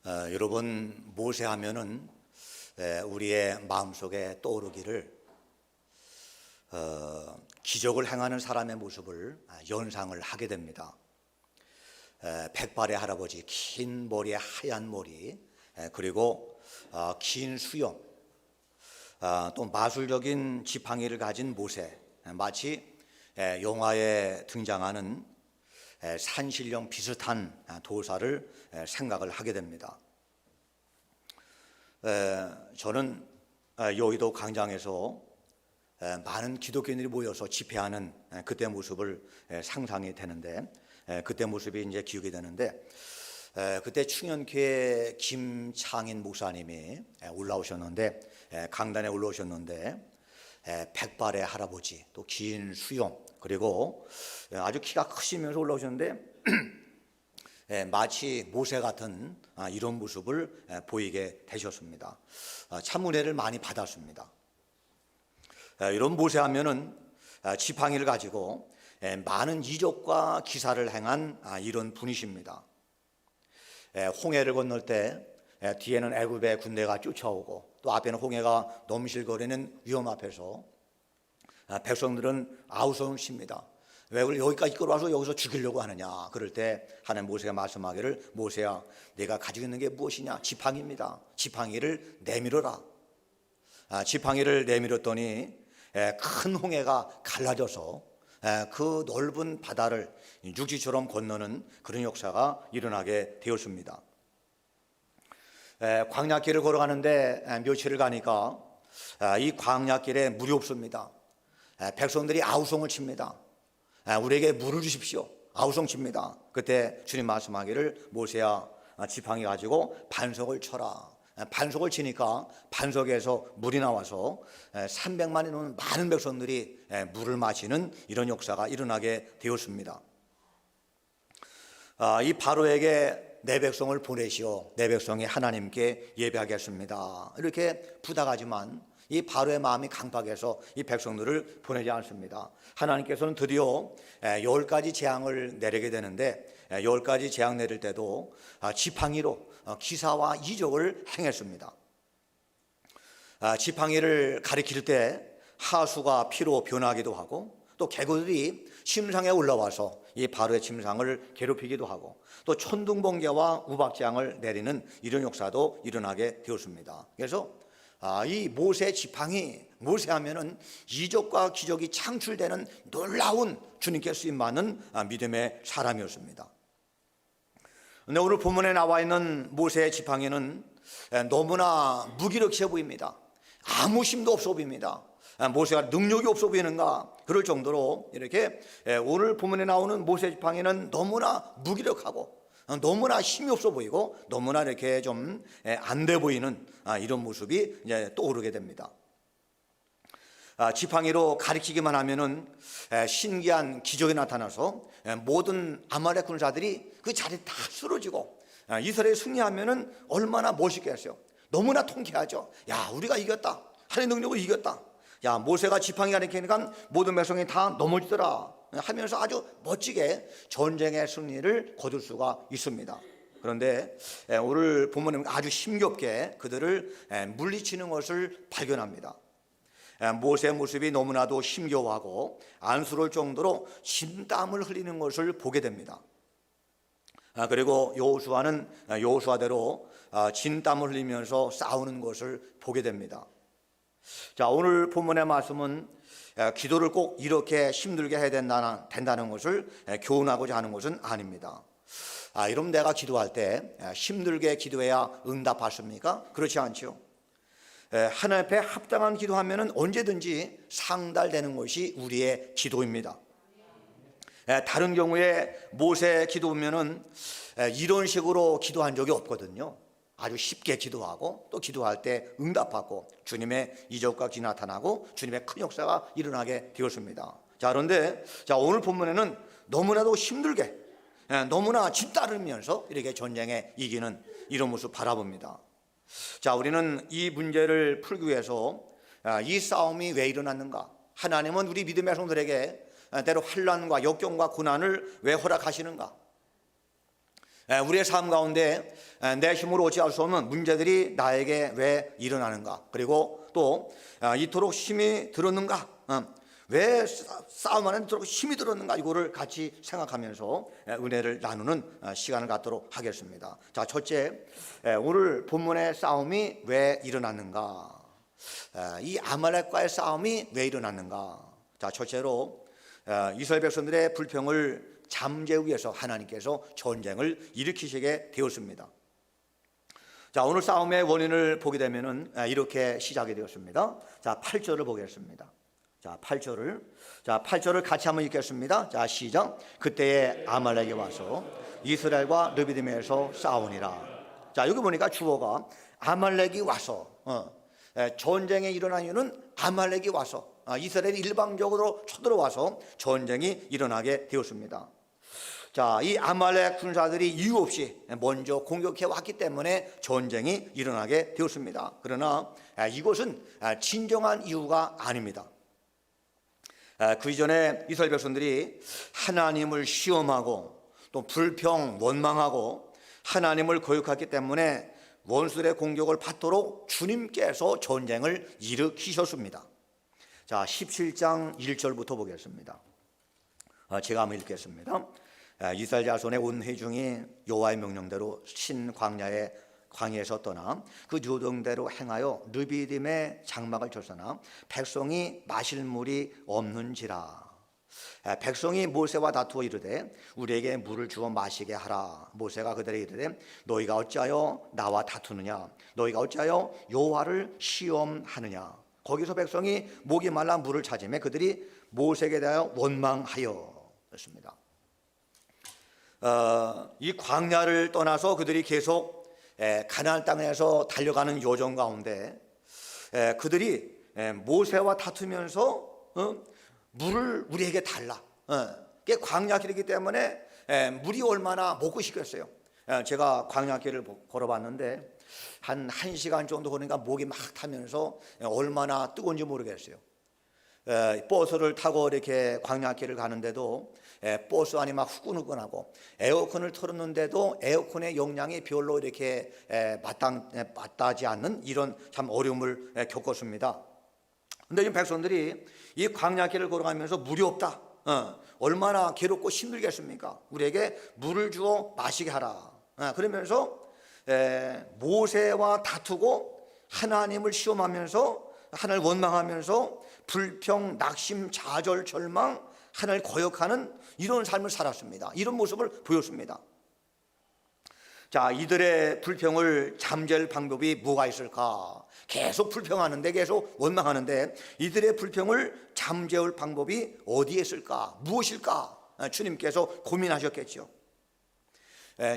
여러분, 모세 하면은 우리의 마음속에 떠오르기를 기적을 행하는 사람의 모습을 연상을 하게 됩니다. 백발의 할아버지, 긴 머리에 하얀 머리, 그리고 긴 수염, 또 마술적인 지팡이를 가진 모세, 마치 영화에 등장하는 산신령 비슷한 도사를 생각을 하게 됩니다. 저는 여의도 광장에서 많은 기독교인들이 모여서 집회하는 그때 모습을 상상이 되는데, 그때 모습이 이제 기억이 되는데, 그때 충현교회 김창인 목사님이 올라오셨는데, 강단에 올라오셨는데, 백발의 할아버지, 또 긴 수염, 그리고 아주 키가 크시면서 올라오셨는데 마치 모세 같은 이런 모습을 보이게 되셨습니다. 참 은혜를 많이 받았습니다. 이런 모세 하면은 지팡이를 가지고 많은 이적과 기사를 행한 이런 분이십니다. 홍해를 건널 때 뒤에는 애굽의 군대가 쫓아오고 또 앞에는 홍해가 넘실거리는 위험 앞에서 백성들은 아우성을 칩니다. 왜 여기까지 끌어와서 여기서 죽이려고 하느냐. 그럴 때 하나님 모세가 말씀하기를, 모세야, 내가 가지고 있는 게 무엇이냐? 지팡이입니다. 지팡이를 내밀어라. 지팡이를 내밀었더니 큰 홍해가 갈라져서 그 넓은 바다를 육지처럼 건너는 그런 역사가 일어나게 되었습니다. 광야길을 걸어가는데 며칠을 가니까 이 광야길에 물이 없습니다. 백성들이 아우성을 칩니다. 우리에게 물을 주십시오. 아우성 칩니다. 그때 주님 말씀하기를, 모세야, 지팡이 가지고 반석을 쳐라. 반석을 치니까 반석에서 물이 나와서 300만이 넘는 많은 백성들이 물을 마시는 이런 역사가 일어나게 되었습니다. 이 바로에게 내 백성을 보내시오. 내 백성이 하나님께 예배하겠습니다. 이렇게 부탁하지만 이 바로의 마음이 강팍해서 이 백성들을 보내지 않습니다. 하나님께서는 드디어 10가지 재앙을 내리게 되는데, 10가지 재앙 내릴 때도 지팡이로 기사와 이적을 행했습니다. 지팡이를 가리킬 때 하수가 피로 변하기도 하고, 또 개구들이 침상에 올라와서 이 바로의 침상을 괴롭히기도 하고, 또 천둥번개와 우박재앙을 내리는 이런 역사도 일어나게 되었습니다. 그래서 이 모세 지팡이, 모세 하면은 이적과 기적이 창출되는 놀라운 주님께 쓰임받는 믿음의 사람이었습니다. 근데 오늘 본문에 나와 있는 모세의 지팡이는 너무나 무기력해 보입니다. 아무 힘도 없어 보입니다. 모세가 능력이 없어 보이는가 그럴 정도로 이렇게 오늘 본문에 나오는 모세 지팡이는 너무나 무기력하고 너무나 힘이 없어 보이고 너무나 이렇게 좀 안 돼 보이는 이런 모습이 이제 떠오르게 됩니다. 지팡이로 가리키기만 하면은 신기한 기적이 나타나서 모든 아말렉 군사들이 그 자리에 다 쓰러지고 이스라엘이 승리하면은 얼마나 멋있겠어요. 너무나 통쾌하죠. 야, 우리가 이겼다. 하나님의 능력으로 이겼다. 야, 모세가 지팡이 가리키니까 모든 백성이 다 넘어지더라 하면서 아주 멋지게 전쟁의 승리를 거둘 수가 있습니다. 그런데 오늘 본문은 아주 힘겹게 그들을 물리치는 것을 발견합니다. 모세의 모습이 너무나도 힘겨워하고 안쓰러울 정도로 진땀을 흘리는 것을 보게 됩니다. 그리고 여호수아는 여호수아대로 진땀을 흘리면서 싸우는 것을 보게 됩니다. 자, 오늘 본문의 말씀은 기도를 꼭 이렇게 힘들게 해야 된다는 것을 교훈하고자 하는 것은 아닙니다. 여러분, 내가 기도할 때 힘들게 기도해야 응답받습니까? 그렇지 않죠. 하나님 앞에 합당한 기도하면 언제든지 상달되는 것이 우리의 기도입니다. 다른 경우에 모세 기도하면은 이런 식으로 기도한 적이 없거든요. 아주 쉽게 기도하고 또 기도할 때 응답받고 주님의 이적과 기 나타나고 주님의 큰 역사가 일어나게 되었습니다. 자, 그런데 오늘 본문에는 너무나도 힘들게 너무나 짓따르면서 이렇게 전쟁에 이기는 이런 모습 바라봅니다. 자, 우리는 이 문제를 풀기 위해서 이 싸움이 왜 일어났는가? 하나님은 우리 믿음의 성들에게 때로 환난과 역경과 고난을 왜 허락하시는가? 우리의 삶 가운데 내 힘으로 어찌할 수 없는 문제들이 나에게 왜 일어나는가, 그리고 또 이토록 힘이 들었는가, 왜 싸움 안에 이토록 힘이 들었는가, 이거를 같이 생각하면서 은혜를 나누는 시간을 갖도록 하겠습니다. 자, 첫째, 오늘 본문의 싸움이 왜 일어났는가, 이 아말렉과의 싸움이 왜 일어났는가. 자, 첫째로 이스라엘 백성들의 불평을 잠재우기 위해서 하나님께서 전쟁을 일으키시게 되었습니다. 자, 오늘 싸움의 원인을 보게 되면은 이렇게 시작이 되었습니다. 자, 8절을 보겠습니다. 자, 8절을 같이 한번 읽겠습니다. 자, 시작. 그때에 아말렉이 와서 이스라엘과 르비딤에서 싸우니라. 자, 여기 보니까 주어가 아말렉이 와서, 전쟁이 일어난 이유는 아말렉이 와서, 이스라엘이 일방적으로 쳐들어와서 전쟁이 일어나게 되었습니다. 자, 이 아말렉 군사들이 이유 없이 먼저 공격해 왔기 때문에 전쟁이 일어나게 되었습니다. 그러나 이것은 진정한 이유가 아닙니다. 그 이전에 이스라엘 백성들이 하나님을 시험하고 또 불평, 원망하고 하나님을 거역했기 때문에 원수들의 공격을 받도록 주님께서 전쟁을 일으키셨습니다. 자, 17장 1절부터 보겠습니다. 제가 한번 읽겠습니다. 이스라엘 자손의 온 회중이 여호와의 명령대로 신 광야에서 떠나 그 요동대로 행하여 르비딤의 장막을 쳤으나 백성이 마실 물이 없는지라. 백성이 모세와 다투어 이르되 우리에게 물을 주어 마시게 하라. 모세가 그들에게 이르되 너희가 어찌하여 나와 다투느냐, 너희가 어찌하여 여호와를 시험하느냐. 거기서 백성이 목이 말라 물을 찾으며 그들이 모세에게 대하여 원망하였습니다. 이 광야를 떠나서 그들이 계속 가나안 땅에서 달려가는 여정 가운데 그들이 모세와 다투면서 물을 우리에게 달라. 그게 광야길이기 때문에 물이 얼마나 먹고 싶겠어요. 제가 광야길을 걸어봤는데 한 1시간 정도 걸으니까 목이 막 타면서 얼마나 뜨거운지 모르겠어요. 버스를 타고 이렇게 광야길을 가는데도 버스 안이 막 후끈후끈하고 에어컨을 틀었는데도 에어컨의 용량이 별로 이렇게 마땅하지 않는 이런 참 어려움을 겪었습니다. 근데 이 백성들이 이 광야길을 걸어가면서 물이 없다, 얼마나 괴롭고 힘들겠습니까? 우리에게 물을 주어 마시게 하라. 그러면서 모세와 다투고 하나님을 시험하면서 하나님을 원망하면서 불평, 낙심, 좌절, 절망, 하나님을 거역하는 이런 삶을 살았습니다. 이런 모습을 보였습니다. 자, 이들의 불평을 잠재울 방법이 뭐가 있을까? 계속 불평하는데, 계속 원망하는데 이들의 불평을 잠재울 방법이 어디에 있을까? 무엇일까? 주님께서 고민하셨겠죠.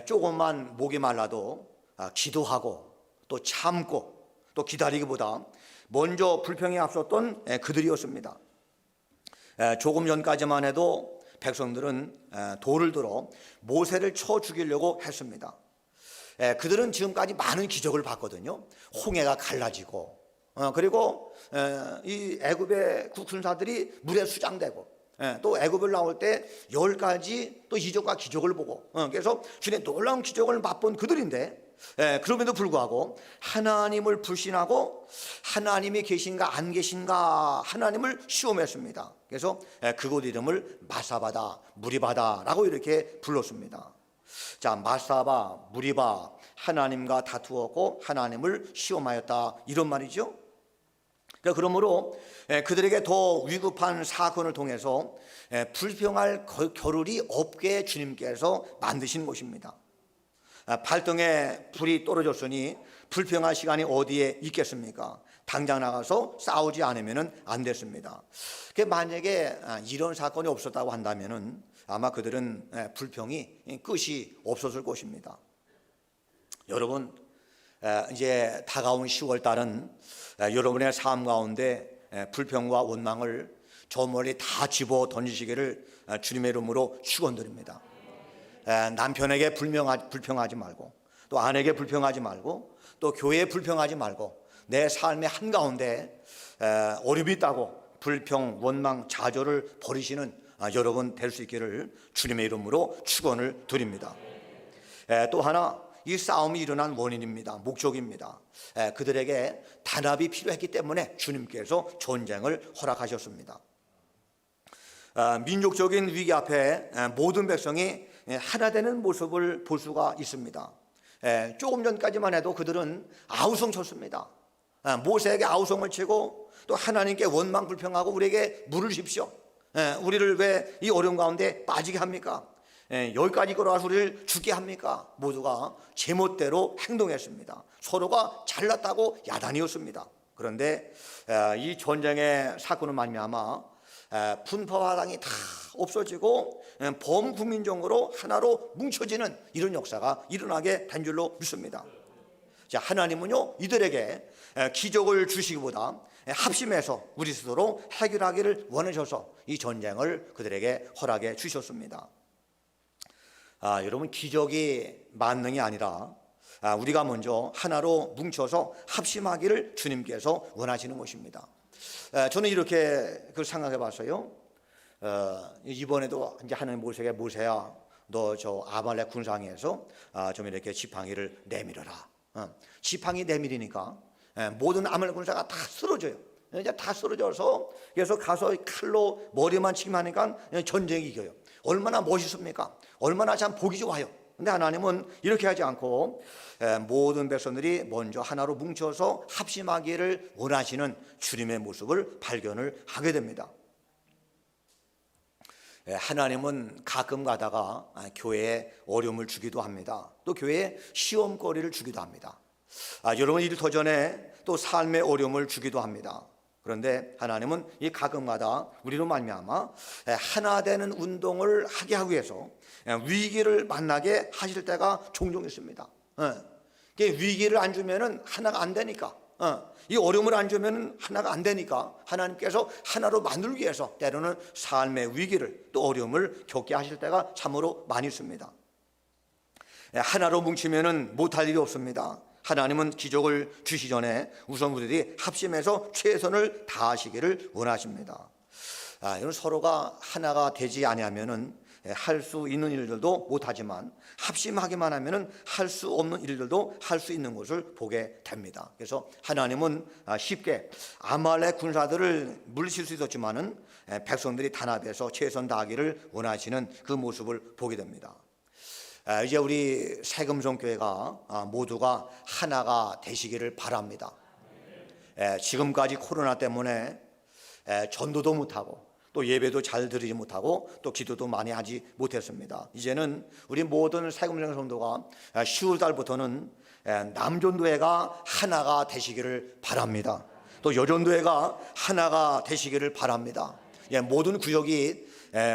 조금만 목이 말라도 기도하고 또 참고 또 기다리기보다 먼저 불평에 앞섰던 그들이었습니다. 조금 전까지만 해도 백성들은 돌을 들어 모세를 쳐 죽이려고 했습니다. 그들은 지금까지 많은 기적을 봤거든요. 홍해가 갈라지고, 그리고 이 애굽의 군사들이 물에 수장되고, 또 애굽을 나올 때 10가지 또 이적과 기적을 보고, 그래서 주님의 놀라운 기적을 맛본 그들인데, 그럼에도 불구하고 하나님을 불신하고 하나님이 계신가 안 계신가 하나님을 시험했습니다. 그래서 그곳 이름을 마사바다, 무리바다라고 이렇게 불렀습니다. 자, 마사바, 무리바, 하나님과 다투었고 하나님을 시험하였다, 이런 말이죠. 그러므로 그들에게 더 위급한 사건을 통해서 불평할 겨를이 없게 주님께서 만드신 것입니다. 발등에 불이 떨어졌으니 불평할 시간이 어디에 있겠습니까? 당장 나가서 싸우지 않으면 안 됐습니다. 만약에 이런 사건이 없었다고 한다면 아마 그들은 불평이 끝이 없었을 것입니다. 여러분, 이제 다가온 10월 달은 여러분의 삶 가운데 불평과 원망을 저 멀리 다 집어 던지시기를 주님의 이름으로 축원드립니다. 남편에게 불평하지 말고, 또 아내에게 불평하지 말고, 또 교회에 불평하지 말고, 내 삶의 한가운데 어려움이 있다고 불평, 원망, 좌절을 버리시는 여러분 될 수 있기를 주님의 이름으로 축원을 드립니다. 또 하나 이 싸움이 일어난 원인입니다. 목적입니다. 그들에게 단합이 필요했기 때문에 주님께서 전쟁을 허락하셨습니다. 민족적인 위기 앞에 모든 백성이 하나 되는 모습을 볼 수가 있습니다. 조금 전까지만 해도 그들은 아우성 쳤습니다. 모세에게 아우성을 치고 또 하나님께 원망 불평하고 우리에게 물을 주십시오. 우리를 왜 이 어려운 가운데 빠지게 합니까? 여기까지 걸어와서 우리를 죽게 합니까? 모두가 제멋대로 행동했습니다. 서로가 잘났다고 야단이었습니다. 그런데 이 전쟁의 사건을 말미암아 분파와 당이 다 없어지고 범국민적으로 하나로 뭉쳐지는 이런 역사가 일어나게 된 줄로 믿습니다. 자, 하나님은요 이들에게 기적을 주시기보다 합심해서 우리 스스로 해결하기를 원하셔서 이 전쟁을 그들에게 허락해 주셨습니다. 여러분, 기적이 만능이 아니라 우리가 먼저 하나로 뭉쳐서 합심하기를 주님께서 원하시는 것입니다. 저는 이렇게 그걸 생각해 봤어요. 이번에도 이제 하나님 모세에게 모세야 너 저 아말렉 군상에서 좀 이렇게 지팡이를 내밀어라. 지팡이 내밀으니까 모든 아말렉 군사가 다 쓰러져요. 이제 다 쓰러져서 그래서 가서 칼로 머리만 치기만 하니까 전쟁이 이겨요. 얼마나 멋있습니까? 얼마나 참 보기 좋아요. 근데 하나님은 이렇게 하지 않고 모든 백성들이 먼저 하나로 뭉쳐서 합심하기를 원하시는 주님의 모습을 발견을 하게 됩니다. 하나님은 가끔 가다가 교회에 어려움을 주기도 합니다. 또 교회에 시험거리를 주기도 합니다. 여러분, 이를 더 전에 또 삶의 어려움을 주기도 합니다. 그런데 하나님은 이 가끔마다 우리로 말미암아 하나 되는 운동을 하게 하기 위해서 위기를 만나게 하실 때가 종종 있습니다. 위기를 안 주면은 하나가 안 되니까, 이 어려움을 안 주면은 하나가 안 되니까 하나님께서 하나로 만들기 위해서 때로는 삶의 위기를 또 어려움을 겪게 하실 때가 참으로 많이 있습니다. 하나로 뭉치면은 못할 일이 없습니다. 하나님은 기적을 주시기 전에 우선 우리들이 합심해서 최선을 다하시기를 원하십니다. 이런 서로가 하나가 되지 아니하면은 할 수 있는 일들도 못하지만 합심하기만 하면은 할 수 없는 일들도 할 수 있는 것을 보게 됩니다. 그래서 하나님은 쉽게 아말렉 군사들을 물리칠 수 있었지만은 백성들이 단합해서 최선 다하기를 원하시는 그 모습을 보게 됩니다. 이제 우리 새금성교회가 모두가 하나가 되시기를 바랍니다. 지금까지 코로나 때문에 전도도 못하고 또 예배도 잘 드리지 못하고 또 기도도 많이 하지 못했습니다. 이제는 우리 모든 새금성 성도가 10월 달부터는 남전도회가 하나가 되시기를 바랍니다. 또 여전도회가 하나가 되시기를 바랍니다. 모든 구역이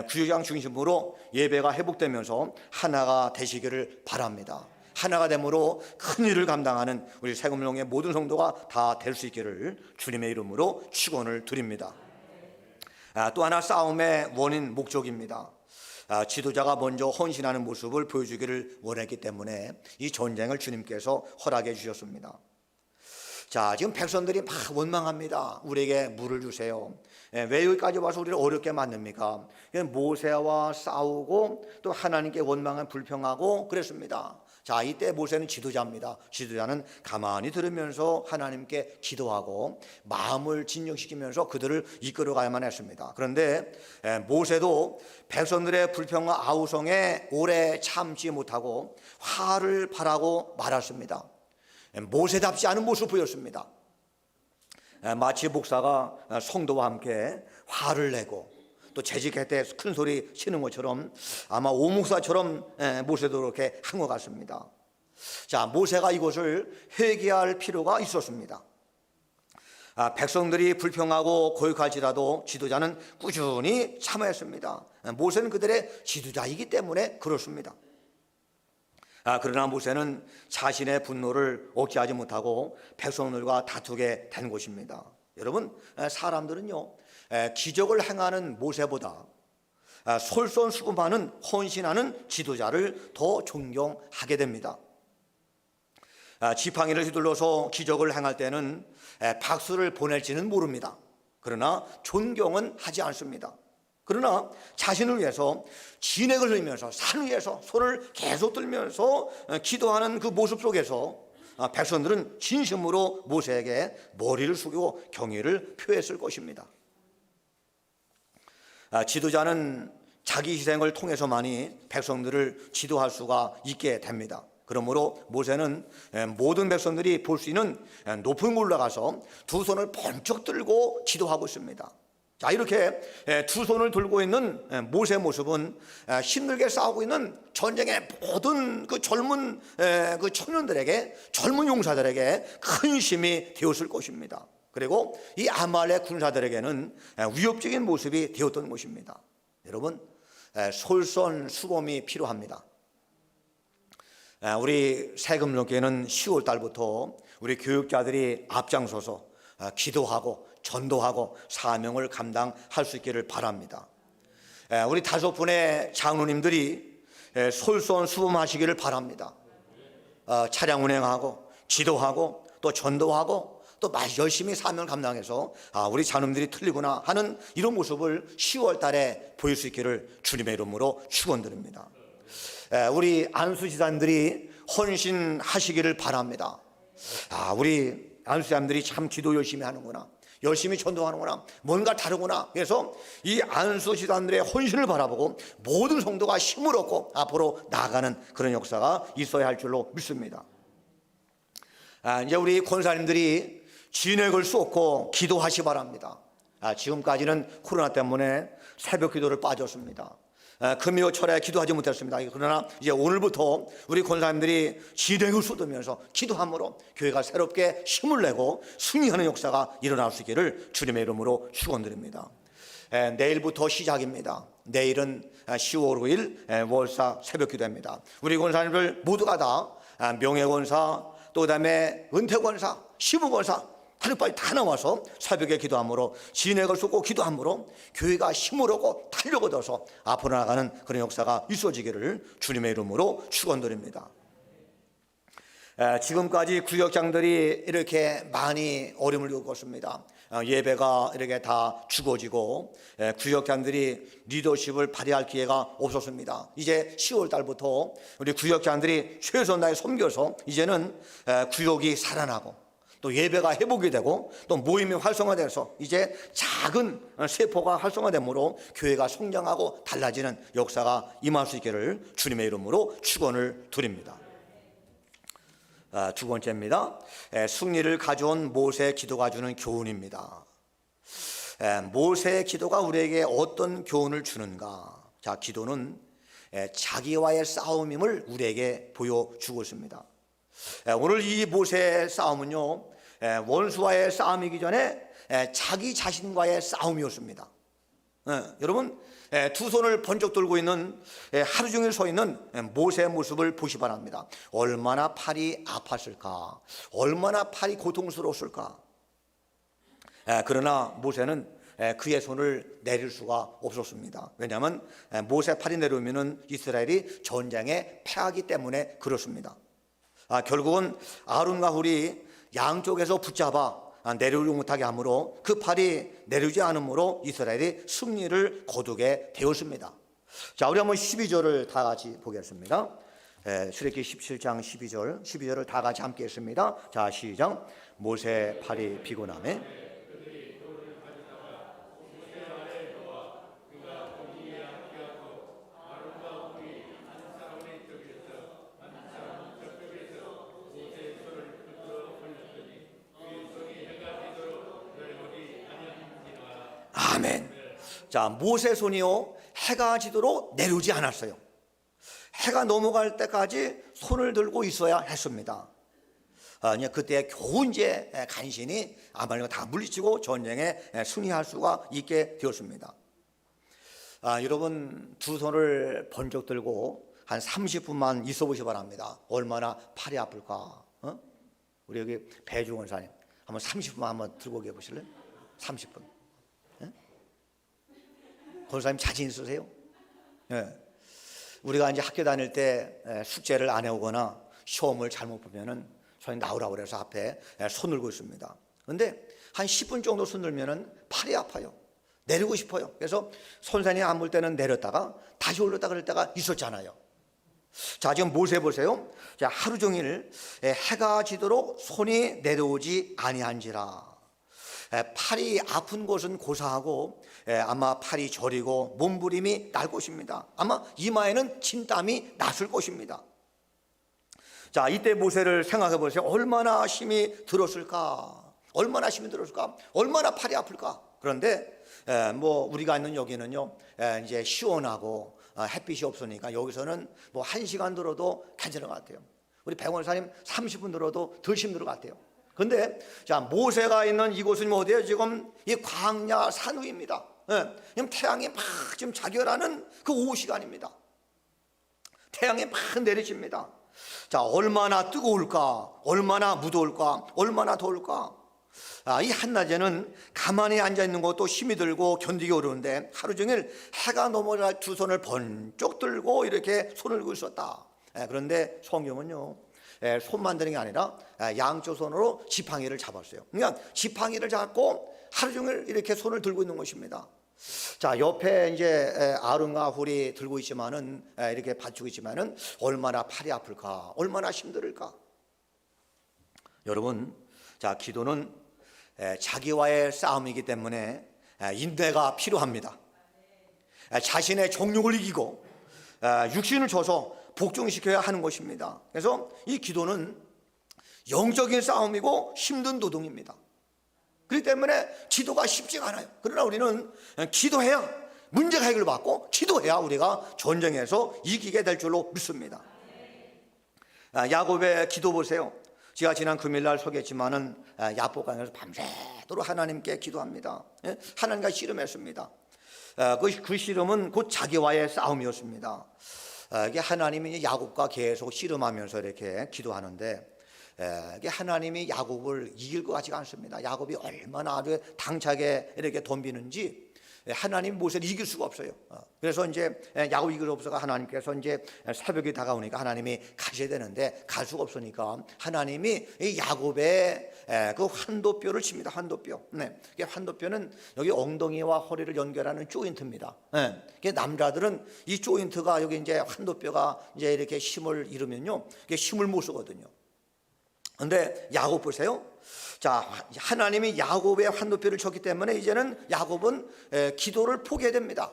구역장 중심으로 예배가 회복되면서 하나가 되시기를 바랍니다. 하나가 됨으로 큰 일을 감당하는 우리 새금성의 모든 성도가 다 될 수 있기를 주님의 이름으로 축원을 드립니다. 또 하나 싸움의 원인 목적입니다. 지도자가 먼저 헌신하는 모습을 보여주기를 원했기 때문에 이 전쟁을 주님께서 허락해 주셨습니다. 자, 지금 백성들이 막 원망합니다. 우리에게 물을 주세요. 왜 여기까지 와서 우리를 어렵게 만듭니까? 모세와 싸우고 또 하나님께 원망한 불평하고 그랬습니다. 자, 이때 모세는 지도자입니다. 지도자는 가만히 들으면서 하나님께 기도하고 마음을 진정시키면서 그들을 이끌어가야만 했습니다. 그런데 모세도 백성들의 불평과 아우성에 오래 참지 못하고 화를 발하고 말았습니다. 모세답지 않은 모습을 보였습니다. 마치 목사가 성도와 함께 화를 내고 또 재직할 때 큰 소리 치는 것처럼 아마 오 목사처럼 모세도 그렇게 한 것 같습니다. 자, 모세가 이것을 회개할 필요가 있었습니다. 백성들이 불평하고 고역할지라도 지도자는 꾸준히 참아했습니다. 모세는 그들의 지도자이기 때문에 그렇습니다. 그러나 모세는 자신의 분노를 억제하지 못하고 백성들과 다투게 된 것입니다. 여러분, 사람들은요 기적을 행하는 모세보다 솔선수범하는 헌신하는 지도자를 더 존경하게 됩니다. 지팡이를 휘둘러서 기적을 행할 때는 박수를 보낼지는 모릅니다. 그러나 존경은 하지 않습니다. 그러나 자신을 위해서 진액을 흘리면서 산 위에서 손을 계속 들면서 기도하는 그 모습 속에서 백성들은 진심으로 모세에게 머리를 숙이고 경의를 표했을 것입니다. 지도자는 자기 희생을 통해서만이 백성들을 지도할 수가 있게 됩니다. 그러므로 모세는 모든 백성들이 볼 수 있는 높은 곳에 올라가서 두 손을 번쩍 들고 지도하고 있습니다. 자, 이렇게 두 손을 들고 있는 모세의 모습은 힘들게 싸우고 있는 전쟁의 모든 그 젊은 그 청년들에게, 젊은 용사들에게 큰 힘이 되었을 것입니다. 그리고 이 아말렉 군사들에게는 위협적인 모습이 되었던 것입니다. 여러분, 솔선수범이 필요합니다. 우리 세금령교회는 10월 달부터 우리 교육자들이 앞장서서 기도하고 전도하고 사명을 감당할 수 있기를 바랍니다. 우리 5분의 장로님들이 솔선수범하시기를 바랍니다. 차량 운행하고 지도하고 또 전도하고 또 열심히 사명을 감당해서 우리 자녀들이 틀리구나 하는 이런 모습을 10월 달에 보일 수 있기를 주님의 이름으로 축원드립니다. 우리 안수지사님들이 헌신하시기를 바랍니다. 우리 안수지사님들이 참 기도 열심히 하는구나, 열심히 전도하는구나, 뭔가 다르구나. 그래서 이 안수지사님들의 헌신을 바라보고 모든 성도가 힘을 얻고 앞으로 나아가는 그런 역사가 있어야 할 줄로 믿습니다. 이제 우리 권사님들이 진액을 쏟고 기도하시 바랍니다. 지금까지는 코로나 때문에 새벽 기도를 빠졌습니다. 금요 철에 기도하지 못했습니다. 그러나 이제 오늘부터 우리 권사님들이 진액을 쏟으면서 기도함으로 교회가 새롭게 힘을 내고 승리하는 역사가 일어날 수 있기를 주님의 이름으로 축원드립니다. 내일부터 시작입니다. 내일은 10월 5일 월사 새벽 기도입니다. 우리 권사님들 모두가 다 명예권사, 또 그다음에 은퇴권사, 시부권사 하루빨리 다 나와서 새벽에 기도함으로, 진액을 쏟고 기도함으로 교회가 힘을 얻고 탄력을 얻어서 앞으로 나가는 그런 역사가 있어지기를 주님의 이름으로 축원드립니다. 지금까지 구역장들이 이렇게 많이 어려움을 겪었습니다. 예배가 이렇게 다 죽어지고 구역장들이 리더십을 발휘할 기회가 없었습니다. 이제 10월 달부터 우리 구역장들이 최선을 다해 섬겨서 이제는 구역이 살아나고 또 예배가 회복이 되고 또 모임이 활성화돼서 이제 작은 세포가 활성화되므로 교회가 성장하고 달라지는 역사가 임할 수 있기를 주님의 이름으로 축원을 드립니다. 두 번째입니다. 승리를 가져온 모세의 기도가 주는 교훈입니다. 모세의 기도가 우리에게 어떤 교훈을 주는가? 자, 기도는 자기와의 싸움임을 우리에게 보여주고 있습니다. 오늘 이 모세의 싸움은요, 원수와의 싸움이기 전에 자기 자신과의 싸움이었습니다. 여러분, 두 손을 번쩍 들고 있는, 하루 종일 서 있는 모세의 모습을 보시 바랍니다. 얼마나 팔이 아팠을까, 얼마나 팔이 고통스러웠을까. 그러나 모세는 그의 손을 내릴 수가 없었습니다. 왜냐하면 모세 팔이 내려오면 이스라엘이 전쟁에 패하기 때문에 그렇습니다. 결국은 아론과 훌이 양쪽에서 붙잡아 내려오지 못하게 하므로 그 팔이 내려오지 않으므로 이스라엘이 승리를 거두게 되었습니다. 자, 우리 한번 12절을 다 같이 보겠습니다. 출애굽기 17장 12절을 다 같이 함께 했습니다. 자, 시작. 모세 팔이 피곤하매 아멘. 자, 모세 손이요 해가 지도록 내려오지 않았어요. 해가 넘어갈 때까지 손을 들고 있어야 했습니다. 그때 겨우 이제 간신히 아말렉을 다 물리치고 전쟁에 승리할 수가 있게 되었습니다. 여러분, 두 손을 번쩍 들고 한 30분만 있어 보시 바랍니다. 얼마나 팔이 아플까? 우리 여기 배주 권사님 한번 30분만 한번 들고 계셔 보실래요? 30분. 권사님 자신 있으세요? 우리가 이제 학교 다닐 때 숙제를 안 해오거나 시험을 잘못 보면은 저희 나오라고 그래서 앞에 손 들고 있습니다. 그런데 한 10분 정도 손 들면은 팔이 아파요. 내리고 싶어요. 그래서 선산이 안 볼 때는 내렸다가 다시 올렸다 그럴 때가 있었잖아요. 자, 지금 모세 보세요. 자, 하루 종일 해가 지도록 손이 내려오지 아니한지라. 팔이 아픈 곳은 고사하고 아마 팔이 저리고 몸부림이 날 것입니다. 아마 이마에는 진땀이 났을 것입니다. 자, 이때 모세를 생각해 보세요. 얼마나 힘이 들었을까? 얼마나 힘이 들었을까? 얼마나 팔이 아플까? 그런데 뭐 우리가 있는 여기는요, 이제 시원하고 햇빛이 없으니까 여기서는 뭐 1시간 들어도 괜찮은 것 같아요. 우리 백원사님 30분 들어도 덜 힘들 것 같아요. 근데 자, 모세가 있는 이곳은 어디예요? 지금 이 광야 산 위입니다. 지금 태양이 막 지금 자결하는 그 오후 시간입니다. 태양이 막 내리칩니다. 자, 얼마나 뜨거울까? 얼마나 무더울까? 얼마나 더울까? 이 한낮에는 가만히 앉아 있는 것도 힘이 들고 견디기 어려운데 하루 종일 해가 넘어갈 두 손을 번쩍 들고 이렇게 손을 들고 있었다. 그런데 성경은요, 손만 드는 게 아니라 양쪽 손으로 지팡이를 잡았어요. 그러니까 지팡이를 잡고 하루 종일 이렇게 손을 들고 있는 것입니다. 자, 옆에 이제 아론과 훌이 들고 있지만은 이렇게 받치고 있지만은 얼마나 팔이 아플까? 얼마나 힘들을까? 여러분, 자, 기도는 자기와의 싸움이기 때문에 인내가 필요합니다. 자신의 정욕을 이기고 육신을 줘서 복종시켜야 하는 것입니다. 그래서 이 기도는 영적인 싸움이고 힘든 노동입니다. 그렇기 때문에 기도가 쉽지가 않아요. 그러나 우리는 기도해야 문제가 해결받고 기도해야 우리가 전쟁에서 이기게 될 줄로 믿습니다. 야곱의 기도 보세요. 제가 지난 금요일날 소개했지만은 야복강에서 밤새도록 하나님께 기도합니다. 하나님과 씨름했습니다. 그 씨름은 곧 자기와의 싸움이었습니다. 이게 하나님이 야곱과 계속 씨름하면서 이렇게 기도하는데 이게 하나님이 야곱을 이길 것 같지가 않습니다. 야곱이 얼마나 아주 당차게 이렇게 덤비는지 하나님 모세를 이길 수가 없어요. 그래서 이제 야곱 이길 수 없어가 하나님께서 이제 새벽이 다가오니까 하나님이 가셔야 되는데 갈 수가 없으니까 하나님이 이 야곱의 그 환도뼈를 칩니다. 환도뼈. 네. 환도뼈는 여기 엉덩이와 허리를 연결하는 조인트입니다. 네. 남자들은 이 조인트가 여기 이제 환도뼈가 이제 이렇게 힘을 잃으면요, 힘을 못 쓰거든요. 근데 야곱 보세요. 자, 하나님이 야곱의 환도뼈를 쳤기 때문에 이제는 야곱은 기도를 포기해야 됩니다.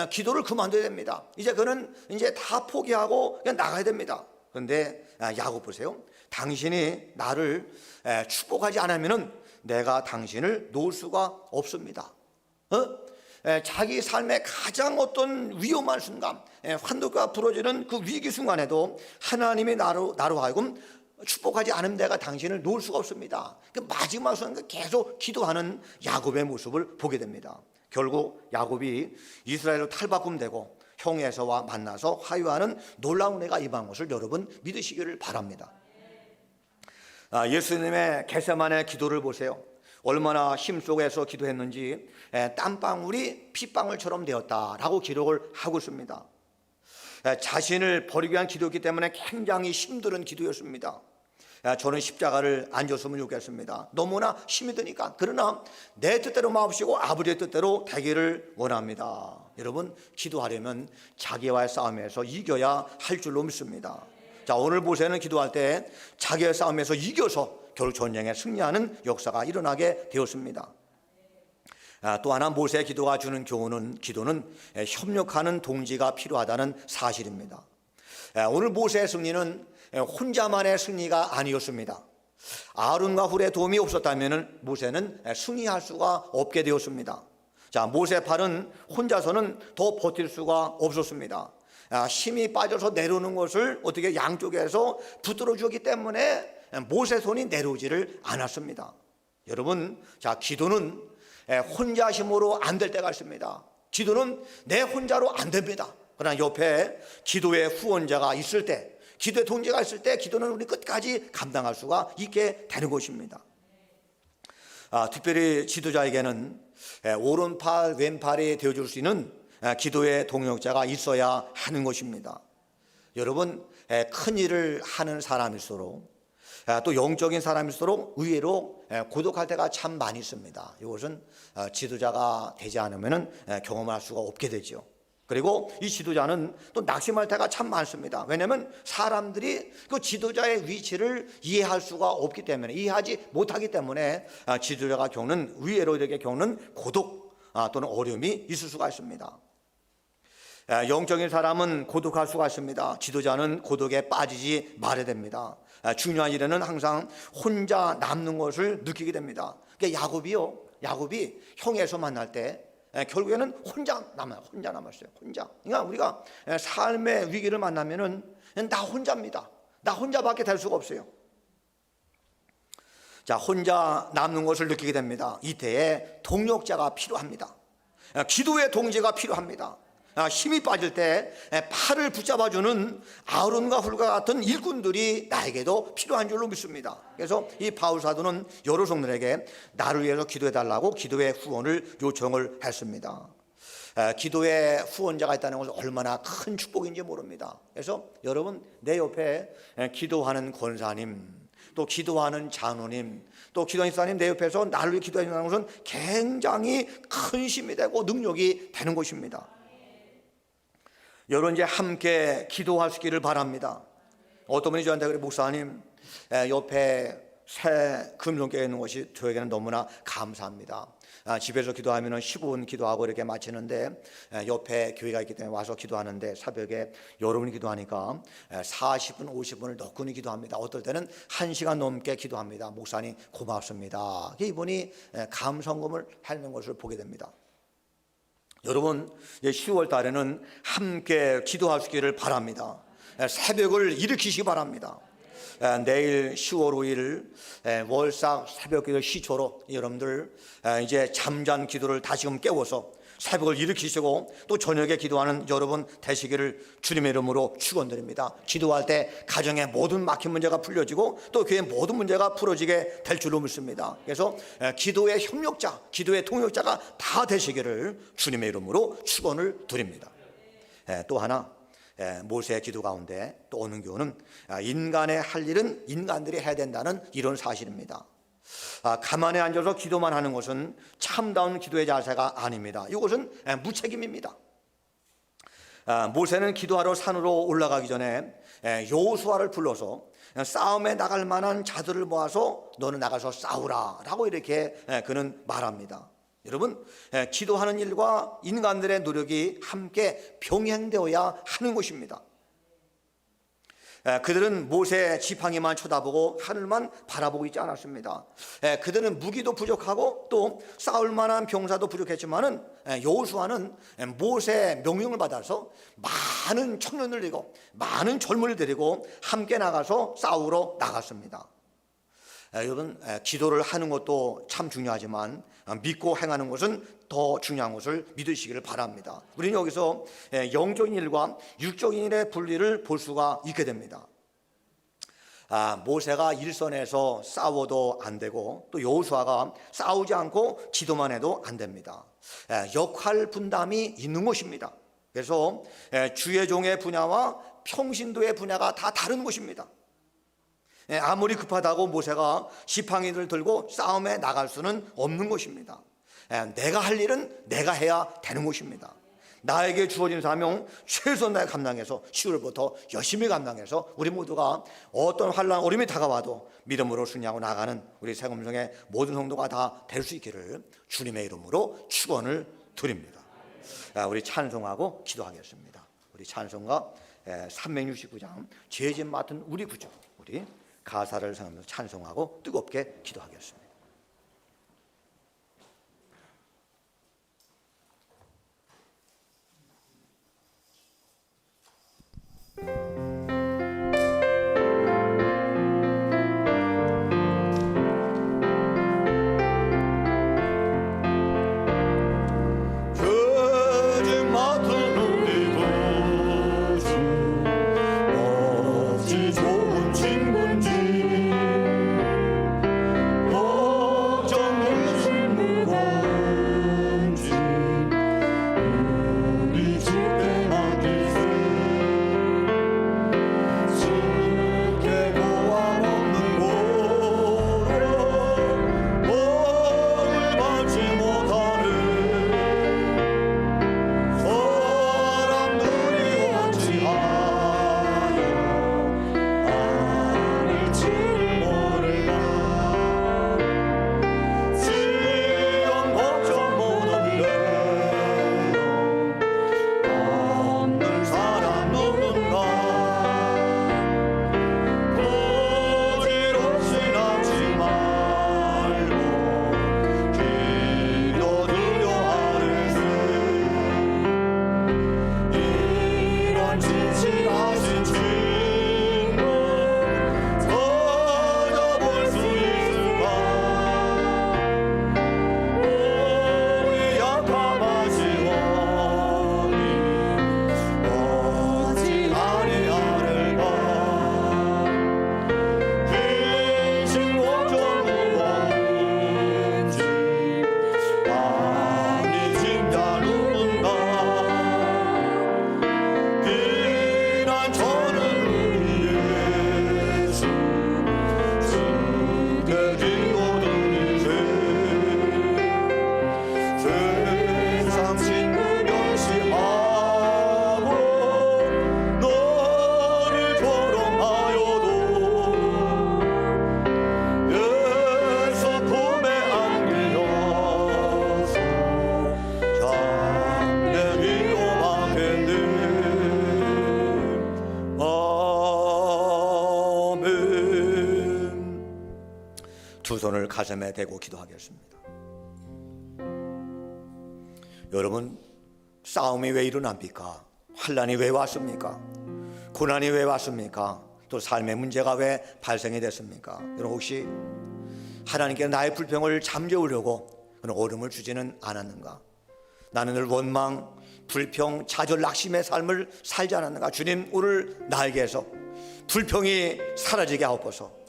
기도를 그만둬야 됩니다. 이제 그는 이제 다 포기하고 그냥 나가야 됩니다. 그런데 야곱 보세요. 당신이 나를 축복하지 않으면은 내가 당신을 놓을 수가 없습니다. 자기 삶의 가장 어떤 위험한 순간, 환도가 부러지는 그 위기 순간에도 하나님이 나로 하여금 축복하지 않으면 내가 당신을 놓을 수가 없습니다. 그 마지막 순간 계속 기도하는 야곱의 모습을 보게 됩니다. 결국 야곱이 이스라엘로 탈바꿈되고 형 에서와 만나서 화해하는 놀라운 은혜가 임한 것을 여러분 믿으시기를 바랍니다. 예수님의 겟세마네 기도를 보세요. 얼마나 힘 속에서 기도했는지 땀방울이 핏방울처럼 되었다라고 기록을 하고 있습니다. 자신을 버리기 위한 기도였기 때문에 굉장히 힘든 기도였습니다. 저는 십자가를 안 줬으면 좋겠습니다. 너무나 힘이 드니까. 그러나 내 뜻대로 마옵시고 아버지의 뜻대로 되기를 원합니다. 여러분, 기도하려면 자기와의 싸움에서 이겨야 할 줄로 믿습니다. 자, 오늘 모세는 기도할 때 자기의 싸움에서 이겨서 결국 전쟁에 승리하는 역사가 일어나게 되었습니다. 또 하나 모세의 기도가 주는 교훈은 기도는 협력하는 동지가 필요하다는 사실입니다. 오늘 모세의 승리는 혼자만의 승리가 아니었습니다. 아론과 훌의 도움이 없었다면 모세는 승리할 수가 없게 되었습니다. 자, 모세 팔은 혼자서는 더 버틸 수가 없었습니다. 힘이 빠져서 내려오는 것을 어떻게 양쪽에서 붙들어 주었기 때문에 모세 손이 내려오지를 않았습니다. 여러분, 자, 기도는 혼자 힘으로 안 될 때가 있습니다. 기도는 내 혼자로 안 됩니다. 그러나 옆에 기도의 후원자가 있을 때, 기도의 동지가 있을 때 기도는 우리 끝까지 감당할 수가 있게 되는 것입니다. 특별히 지도자에게는 오른팔 왼팔이 되어줄 수 있는 기도의 동역자가 있어야 하는 것입니다. 여러분, 큰 일을 하는 사람일수록 또 영적인 사람일수록 의외로 고독할 때가 참 많이 있습니다. 이것은 지도자가 되지 않으면 경험할 수가 없게 되죠. 그리고 이 지도자는 또 낙심할 때가 참 많습니다. 왜냐하면 사람들이 그 지도자의 위치를 이해할 수가 없기 때문에, 이해하지 못하기 때문에 지도자가 겪는, 의외로 이렇게 겪는 고독 또는 어려움이 있을 수가 있습니다. 영적인 사람은 고독할 수가 있습니다. 지도자는 고독에 빠지지 말아야 됩니다. 중요한 일에는 항상 혼자 남는 것을 느끼게 됩니다. 그러니까 야곱이 형에서 만날 때 결국에는 혼자 남았어요. 혼자. 그러니까 우리가 삶의 위기를 만나면은 나 혼자입니다. 나 혼자밖에 될 수가 없어요. 자, 혼자 남는 것을 느끼게 됩니다. 이때에 동력자가 필요합니다. 기도의 동지가 필요합니다. 힘이 빠질 때 팔을 붙잡아주는 아론과 훌과 같은 일꾼들이 나에게도 필요한 줄로 믿습니다. 그래서 이 바울 사도는 여러 성도에게 나를 위해서 기도해달라고 기도의 후원을 요청을 했습니다. 기도의 후원자가 있다는 것은 얼마나 큰 축복인지 모릅니다. 그래서 여러분, 내 옆에 기도하는 권사님, 또 기도하는 장로님, 또 기도하는 집사님 내 옆에서 나를 위해 기도해 준다는 것은 굉장히 큰 힘이 되고 능력이 되는 것입니다. 여러분, 이제 함께 기도할 수 있기를 바랍니다. 어떤 분이 저한테 그래, 목사님, 옆에 새 금송교회 있는 것이 저에게는 너무나 감사합니다. 집에서 기도하면 15분 기도하고 이렇게 마치는데 옆에 교회가 있기 때문에 와서 기도하는데 새벽에 여러분이 기도하니까 40분, 50분을 너끈히 기도합니다. 어떨 때는 1시간 넘게 기도합니다. 목사님 고맙습니다. 이분이 감성금을 하는 것을 보게 됩니다. 여러분, 10월 달에는 함께 기도할 수 있기를 바랍니다. 새벽을 일으키시기 바랍니다. 내일 10월 5일 월삭 새벽기도 시초로 여러분들 이제 잠잔 기도를 다시금 깨워서 새벽을 일으키시고 또 저녁에 기도하는 여러분 되시기를 주님의 이름으로 축원드립니다. 기도할 때 가정의 모든 막힌 문제가 풀려지고 또 교회의 모든 문제가 풀어지게 될 줄로 믿습니다. 그래서 기도의 협력자, 기도의 동역자가 다 되시기를 주님의 이름으로 축원을 드립니다. 또 하나, 모세의 기도 가운데 또 오는 교훈은 인간의 할 일은 인간들이 해야 된다는 이런 사실입니다. 가만히 앉아서 기도만 하는 것은 참다운 기도의 자세가 아닙니다. 이것은 무책임입니다. 모세는 기도하러 산으로 올라가기 전에 여호수아를 불러서 싸움에 나갈 만한 자들을 모아서 너는 나가서 싸우라 라고 이렇게 그는 말합니다. 여러분, 기도하는 일과 인간들의 노력이 함께 병행되어야 하는 것입니다. 그들은 모세 지팡이만 쳐다보고 하늘만 바라보고 있지 않았습니다. 그들은 무기도 부족하고 또 싸울 만한 병사도 부족했지만은 여호수아는 모세의 명령을 받아서 많은 청년을 데리고 많은 젊은이를 데리고 함께 나가서 싸우러 나갔습니다. 여러분, 기도를 하는 것도 참 중요하지만 믿고 행하는 것은 더 중요한 것을 믿으시기를 바랍니다. 우리는 여기서 영적인 일과 육적인 일의 분리를 볼 수가 있게 됩니다. 모세가 일선에서 싸워도 안 되고 또 여호수아가 싸우지 않고 기도만 해도 안 됩니다. 역할 분담이 있는 것입니다. 그래서 주의 종의 분야와 평신도의 분야가 다 다른 것입니다. 아무리 급하다고 모세가 지팡이를 들고 싸움에 나갈 수는 없는 것입니다. 내가 할 일은 내가 해야 되는 것입니다. 나에게 주어진 사명 최소한 내가 감당해서 10월부터 열심히 감당해서 우리 모두가 어떤 환난 어려움이 다가와도 믿음으로 승리하고 나가는 우리 세금성의 모든 성도가 다 될 수 있기를 주님의 이름으로 축원을 드립니다. 우리 찬송하고 기도하겠습니다. 우리 찬송가 369장 죄짐 맡은 우리 구주, 우리 가사를 생각하면서 찬송하고 뜨겁게 기도하겠습니다. 두 손을 가슴에 대고 기도하겠습니다. 여러분, 싸움이 왜 일어납니까? 환난이 왜 왔습니까? 고난이 왜 왔습니까? 또 삶의 문제가 왜 발생이 됐습니까? 여러분, 혹시 하나님께 나의 불평을 잠재우려고 그런 오름을 주지는 않았는가? 나는 늘 원망, 불평, 좌절, 낙심의 삶을 살지 않았는가? 주님, 오늘 나에게서 불평이 사라지게 하옵소서,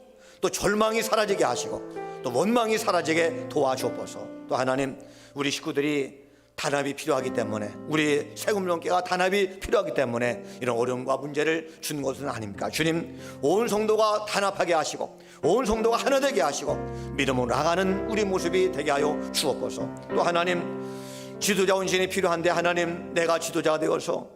또 절망이 사라지게 하시고 또 원망이 사라지게 도와주옵소서. 또 하나님, 우리 식구들이 단합이 필요하기 때문에, 우리 세금령께가 단합이 필요하기 때문에 이런 어려움과 문제를 준 것은 아닙니까? 주님, 온 성도가 단합하게 하시고 온 성도가 하나 되게 하시고 믿음으로 나가는 우리 모습이 되게 하여 주옵소서. 또 하나님, 지도자 헌신이 필요한데 하나님, 내가 지도자가 되어서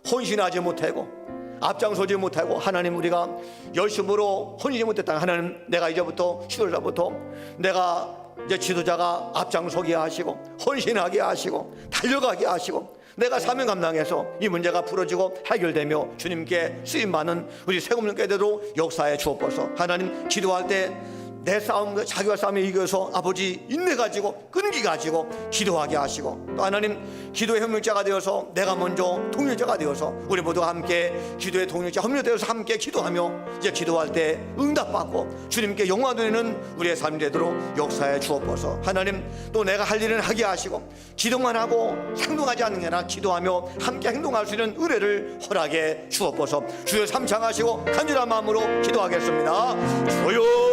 헌신하지 못하고 앞장서지 못하고 하나님, 우리가 열심으로 헌신이 못했다. 하나님, 내가 이제부터 10월달부터 내가 이제 지도자가 앞장서게 하시고 헌신하게 하시고 달려가게 하시고 내가 사명 감당해서 이 문제가 풀어지고 해결되며 주님께 쓰임받는 우리 세금령께대로 역사해 주옵소서. 하나님, 기도할 때 내 싸움과 자기와 싸움에 이겨서 아버지 인내 가지고 끈기 가지고 기도하게 하시고, 또 하나님, 기도의 협력자가 되어서 내가 먼저 동료자가 되어서 우리 모두가 함께 기도의 동료자 협력되어서 함께 기도하며 이제 기도할 때 응답받고 주님께 영광 돌리는 우리의 삶이 되도록 역사해 주옵소서. 하나님, 또 내가 할 일은 하게 하시고 기도만 하고 행동하지 않는 게 아니라 기도하며 함께 행동할 수 있는 은혜를 허락해 주옵소서. 주여 삼창하시고 간절한 마음으로 기도하겠습니다. 주여,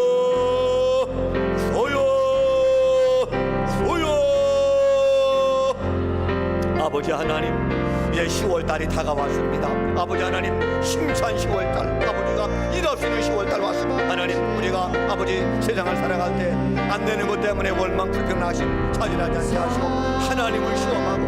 아버지 하나님, 이제 10월달이 다가왔습니다. 아버지 하나님, 힘찬 10월달, 아버지가 일할 수 있는 10월달 왔습니다. 하나님, 우리가 아버지 세상을 살아갈 때 안 되는 것 때문에 원망, 불평, 낙심 차지하지 않게 하시고 하나님을 시험하고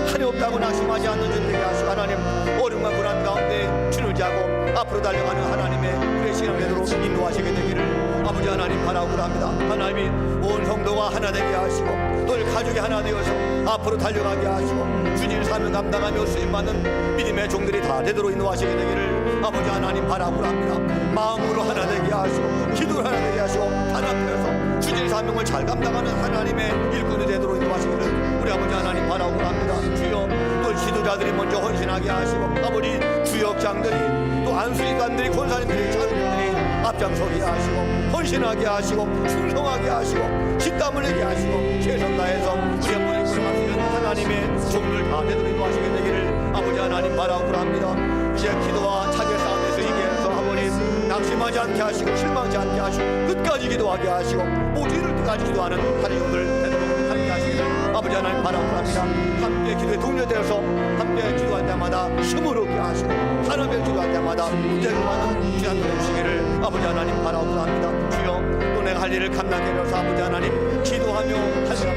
하나님 없다고 낙심하지 않는 줄 되게 하시고 하나님, 어려움과 고난 가운데 주저하고 앞으로 달려가는 하나님의 우리의 시간 되도록 인도하시게 되기를 아버지 하나님 바라고 합니다. 하나님이 온 성도가 하나 되게 하시고 또 가족이 하나 되어서 앞으로 달려가게 하시고 주님 사명 감당하며 쓰임받는 믿음의 종들이 다 되도록 인도하시게 되기를 아버지 하나님 바라고 합니다. 마음으로 하나 되게 하시고 기도를 하나 되게 하시고 단합해서 주님 사명을 잘 감당하는 하나님의 일꾼이 되도록 인도하시기를 우리 아버지 하나님 바라고 합니다. 주여, 또 지도자들이 먼저 헌신하게 하시고 아버지 주역장들이 또 안수기관들이 권사님들이 자들들이 앞장서게 하시고 헌신하게 하시고 충성하게 하시고 식담을 내게 하시고 최선 다해서 우리 한번에 끌어가시는 하나님의 종들 다 되도록 인도하시게 되기를 아버지 하나님 바라고 합니다. 이제 기도와 차별 싸움에서 이겨서 아버님 낙심하지 않게 하시고 실망하지 않게 하시고 끝까지 기도하게 하시고 모두 이룰 때까지 기도하는 하나님 종들 되도록 함께 하시기를 아버지 하나님 바라고 합니다. 함께 기도에 동료되어서 함께 기도할 때마다 힘을 얻게 하시고 하나님을 기도할 때마다 문제를 많은 귀한 노래 주시기를 아버지 하나님 바라고 합니다. 주여, 또 내가 할 일을 감당해 주셔서 아버지 하나님 기도하며 하시옵소서.